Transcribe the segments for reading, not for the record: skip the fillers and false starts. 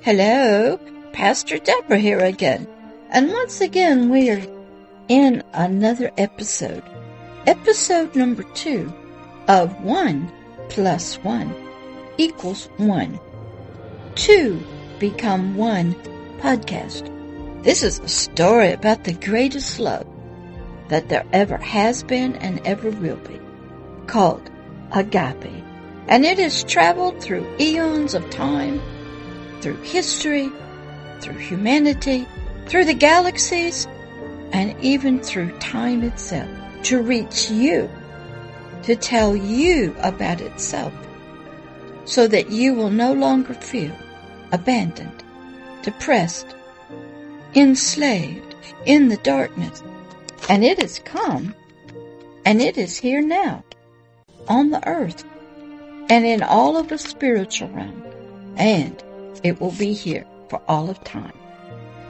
Hello, Pastor Deborah here again. And once again, we are in another episode. Episode number 2 of 1 + 1 = 1. 2 Become 1 podcast. This is a story about the greatest love that there ever has been and ever will be, called Agape. And it has traveled through eons of time, through history, through humanity, through the galaxies, and even through time itself, to reach you, to tell you about itself, so that you will no longer feel abandoned, depressed, enslaved in the darkness. And it has come, and it is here now, on the earth, and in all of the spiritual realm, and it will be here for all of time.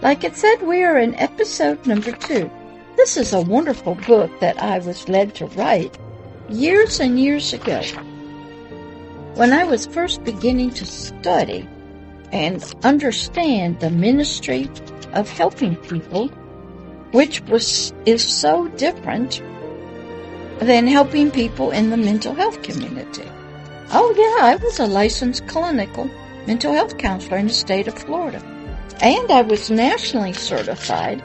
Like it said, we are in episode number 2. This is a wonderful book that I was led to write years and years ago, when I was first beginning to study and understand the ministry of helping people, which is so different than helping people in the mental health community. Oh yeah, I was a licensed clinical mental health counselor in the state of Florida. And I was nationally certified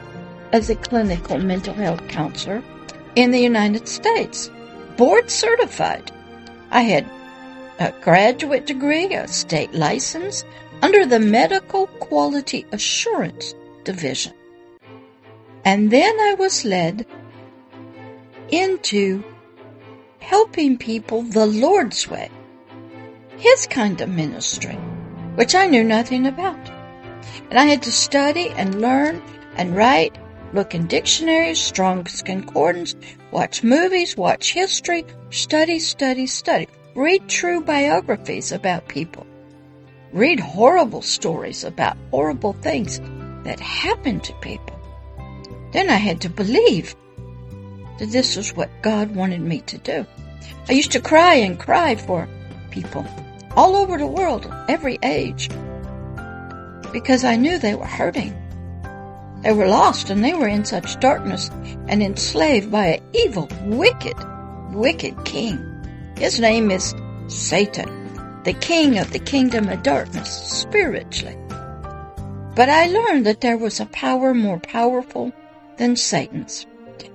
as a clinical mental health counselor in the United States. Board certified. I had a graduate degree, a state license, under the Medical Quality Assurance Division. And then I was led into helping people the Lord's way, His kind of ministry, which I knew nothing about. And I had to study and learn and write, look in dictionaries, Strong's Concordance, watch movies, watch history, study, read true biographies about people, read horrible stories about horrible things that happened to people. Then I had to believe that this was what God wanted me to do. I used to cry and cry for people all over the world, every age, because I knew they were hurting. They were lost, and they were in such darkness and enslaved by an evil, wicked king. His name is Satan, the king of the kingdom of darkness, spiritually. But I learned that there was a power more powerful than Satan's,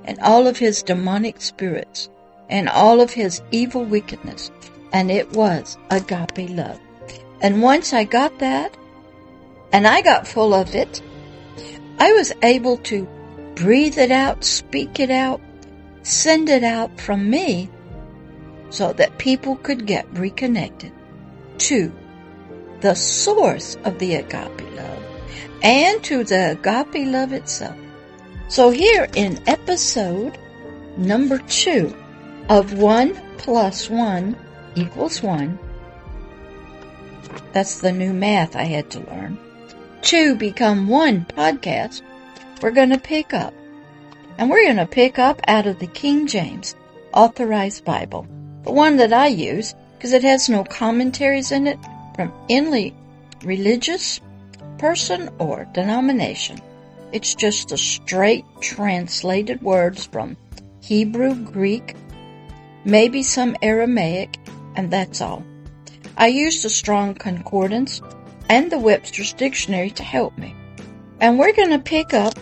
and all of his demonic spirits, and all of his evil wickedness, and it was agape love. And once I got that, and I got full of it, I was able to breathe it out, speak it out, send it out from me, so that people could get reconnected to the source of the agape love, and to the agape love itself. So here in episode number 2 of 1 + 1 = 1, that's the new math I had to learn, 2 Become 1 podcast, we're going to pick up. And we're going to pick up out of the King James Authorized Bible, the one that I use because it has no commentaries in it from any religious person or denomination. It's just the straight translated words from Hebrew, Greek, maybe some Aramaic, and that's all. I used the Strong Concordance and the Webster's dictionary to help me. And we're going to pick up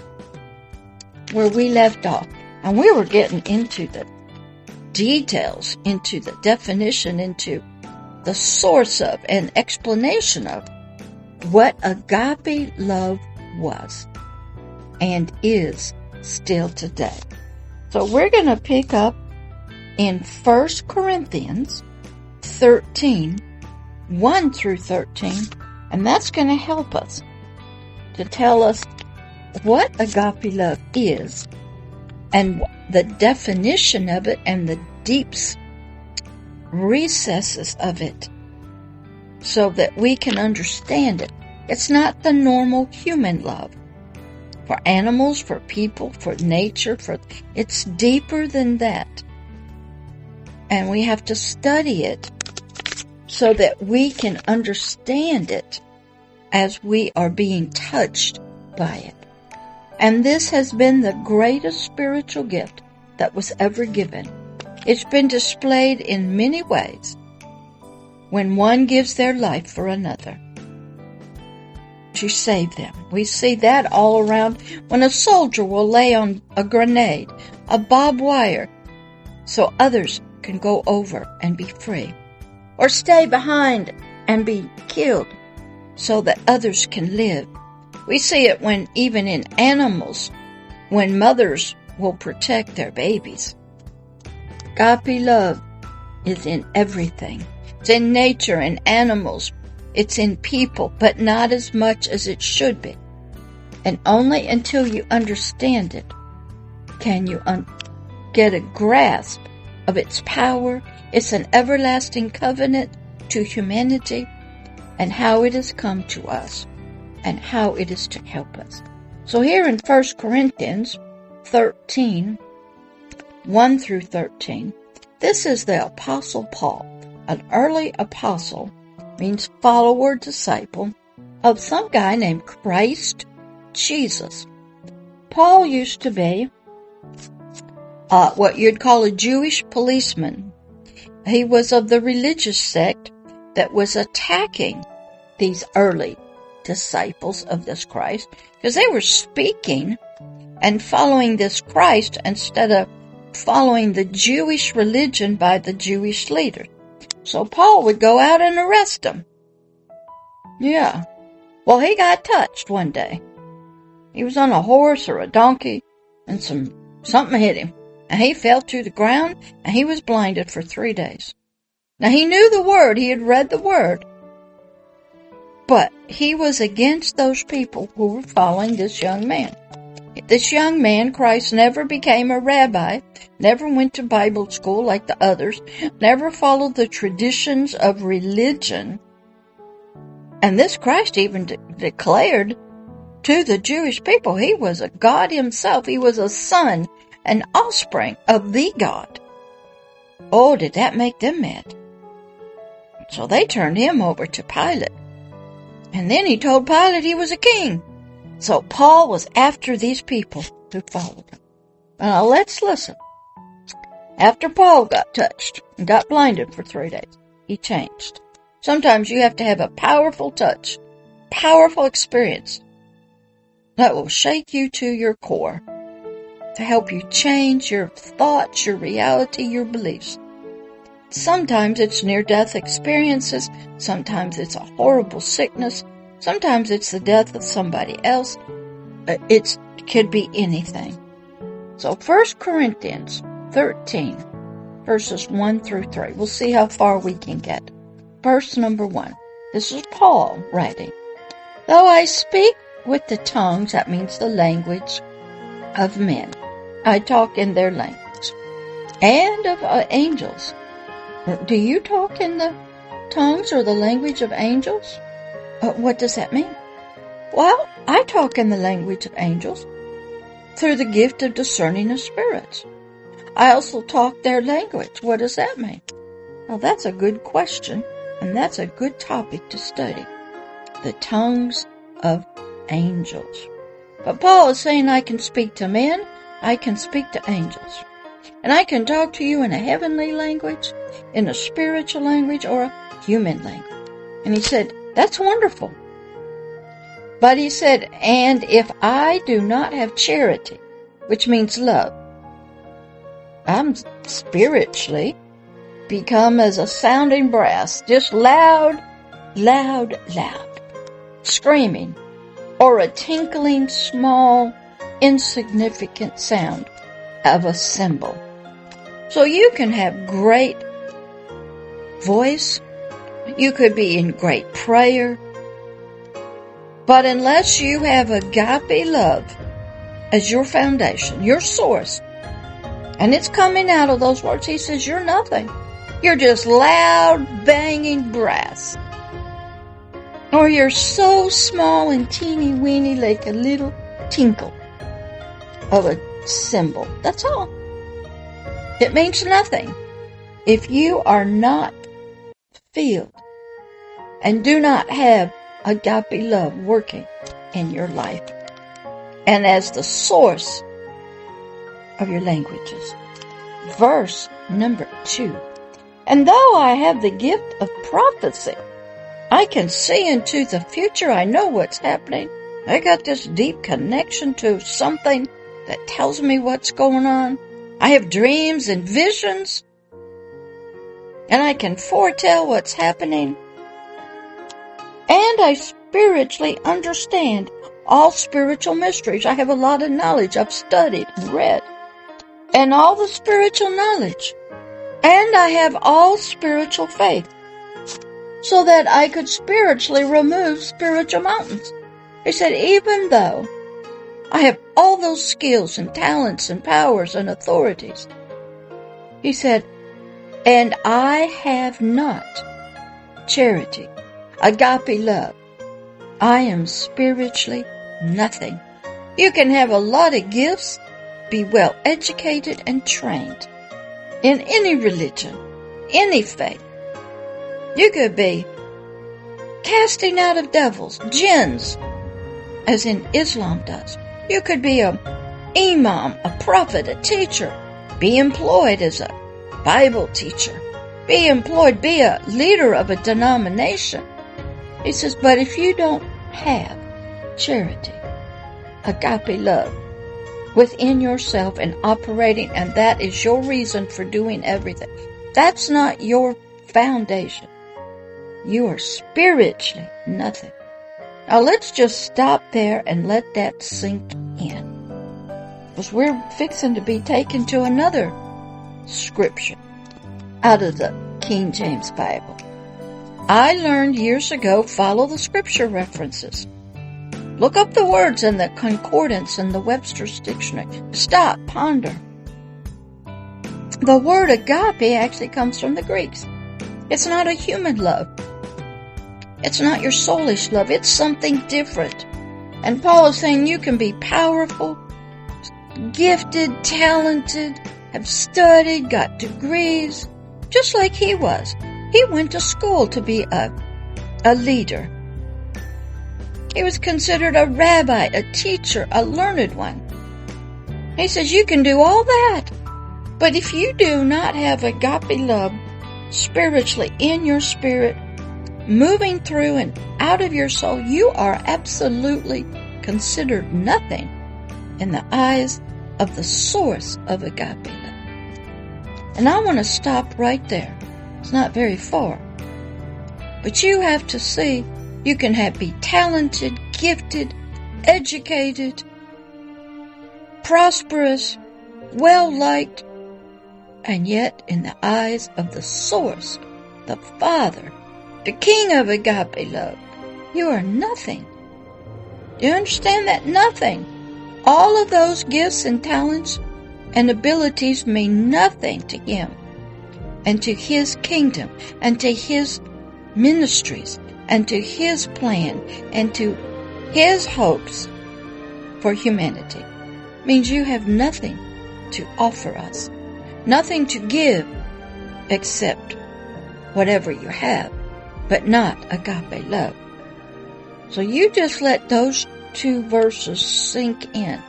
where we left off. And we were getting into the details, into the definition, into the source of and explanation of what agape love was and is still today. So we're going to pick up in 1 Corinthians 13, 1 through 13, and that's going to help us to tell us what agape love is and the definition of it and the deep recesses of it, so that we can understand it. It's not the normal human love for animals, for people, for nature, it's deeper than that. And we have to study it so that we can understand it as we are being touched by it. And this has been the greatest spiritual gift that was ever given. It's been displayed in many ways when one gives their life for another to save them. We see that all around when a soldier will lay on a grenade, a barbed wire, so others can go over and be free, or stay behind and be killed so that others can live. We see it when even in animals, when mothers will protect their babies. Agape love is in everything. It's in nature and animals. It's in people, but not as much as it should be. And only until you understand it can you get a grasp of its power. It's an everlasting covenant to humanity and how it has come to us and how it is to help us. So here in 1 Corinthians 13, 1 through 13, this is the Apostle Paul, an early apostle, means follower, disciple, of some guy named Christ Jesus. Paul used to be what you'd call a Jewish policeman. He was of the religious sect that was attacking these early disciples of this Christ because they were speaking and following this Christ instead of following the Jewish religion by the Jewish leaders. So Paul would go out and arrest them. Yeah. Well, he got touched one day. He was on a horse or a donkey and something hit him. And he fell to the ground and he was blinded for 3 days. Now he knew the word. He had read the word. But he was against those people who were following this young man. This young man, Christ, never became a rabbi, never went to Bible school like the others, never followed the traditions of religion. And this Christ even declared to the Jewish people he was a God himself. He was a son, an offspring of the God. Oh, did that make them mad? So they turned him over to Pilate. And then he told Pilate he was a king. So Paul was after these people who followed him. Now let's listen. After Paul got touched and got blinded for 3 days, he changed. Sometimes you have to have a powerful touch, powerful experience that will shake you to your core to help you change your thoughts, your reality, your beliefs. Sometimes it's near-death experiences. Sometimes it's a horrible sickness. Sometimes it's the death of somebody else. It could be anything. So 1 Corinthians 13, verses 1 through 3. We'll see how far we can get. Verse number 1. This is Paul writing. Though I speak with the tongues, that means the language of men, I talk in their language, and of angels. Do you talk in the tongues or the language of angels? What does that mean? Well, I talk in the language of angels through the gift of discerning of spirits. I also talk their language. What does that mean? Well, that's a good question, and that's a good topic to study. The tongues of angels. But Paul is saying I can speak to men, I can speak to angels. And I can talk to you in a heavenly language, in a spiritual language, or a human language. And he said, that's wonderful. But he said, and if I do not have charity, which means love, I'm spiritually become as a sounding brass, just loud, loud, loud, screaming, or a tinkling, small, insignificant sound of a cymbal. So you can have great voice, you could be in great prayer, but unless you have agape love as your foundation, your source, and it's coming out of those words, he says you're nothing. You're just loud, banging brass. Or you're so small and teeny weeny like a little tinkle of a cymbal. That's all. It means nothing if you are not filled and do not have agape love working in your life and as the source of your languages. Verse number 2. And though I have the gift of prophecy, I can see into the future. I know what's happening. I got this deep connection to something that tells me what's going on. I have dreams and visions, and I can foretell what's happening. And I spiritually understand all spiritual mysteries. I have a lot of knowledge. I've studied, read, and all the spiritual knowledge. And I have all spiritual faith, so that I could spiritually remove spiritual mountains. He said, even though I have all those skills and talents and powers and authorities, he said, and I have not charity, agape love, I am spiritually nothing. You can have a lot of gifts, be well educated and trained in any religion, any faith. You could be casting out of devils, jinns, as in Islam does. You could be an imam, a prophet, a teacher, be employed as a Bible teacher, be employed, be a leader of a denomination. He says, but if you don't have charity, agape love, within yourself and operating, and that is your reason for doing everything, that's not your foundation. You are spiritually nothing. Now let's just stop there and let that sink in, because we're fixing to be taken to another scripture out of the King James Bible. I learned years ago, follow the scripture references. Look up the words in the Concordance and the Webster's dictionary. Stop, ponder. The word agape actually comes from the Greeks. It's not a human love. It's not your soulish love. It's something different. And Paul is saying you can be powerful, gifted, talented, have studied, got degrees, just like he was. He went to school to be a leader. He was considered a rabbi, a teacher, a learned one. He says you can do all that, but if you do not have agape love spiritually in your spirit, moving through and out of your soul, you are absolutely considered nothing in the eyes of the source of agape love. And I want to stop right there. It's not very far. But you have to see you can be talented, gifted, educated, prosperous, well-liked, and yet in the eyes of the source, the Father, the King of agape love, you are nothing. Do you understand that? Nothing. All of those gifts and talents and abilities mean nothing to Him and to His kingdom and to His ministries and to His plan and to His hopes for humanity. It means you have nothing to offer us, nothing to give except whatever you have, but not agape love. So you just let those two verses sink in.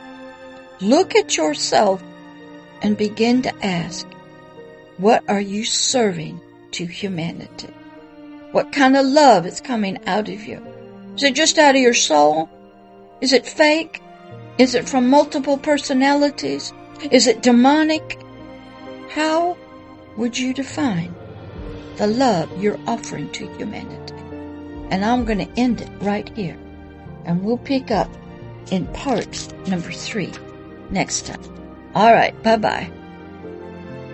Look at yourself and begin to ask, what are you serving to humanity? What kind of love is coming out of you? Is it just out of your soul? Is it fake? Is it from multiple personalities? Is it demonic? How would you define the love you're offering to humanity? And I'm going to end it right here. And we'll pick up in part number 3 next time. All right, bye-bye.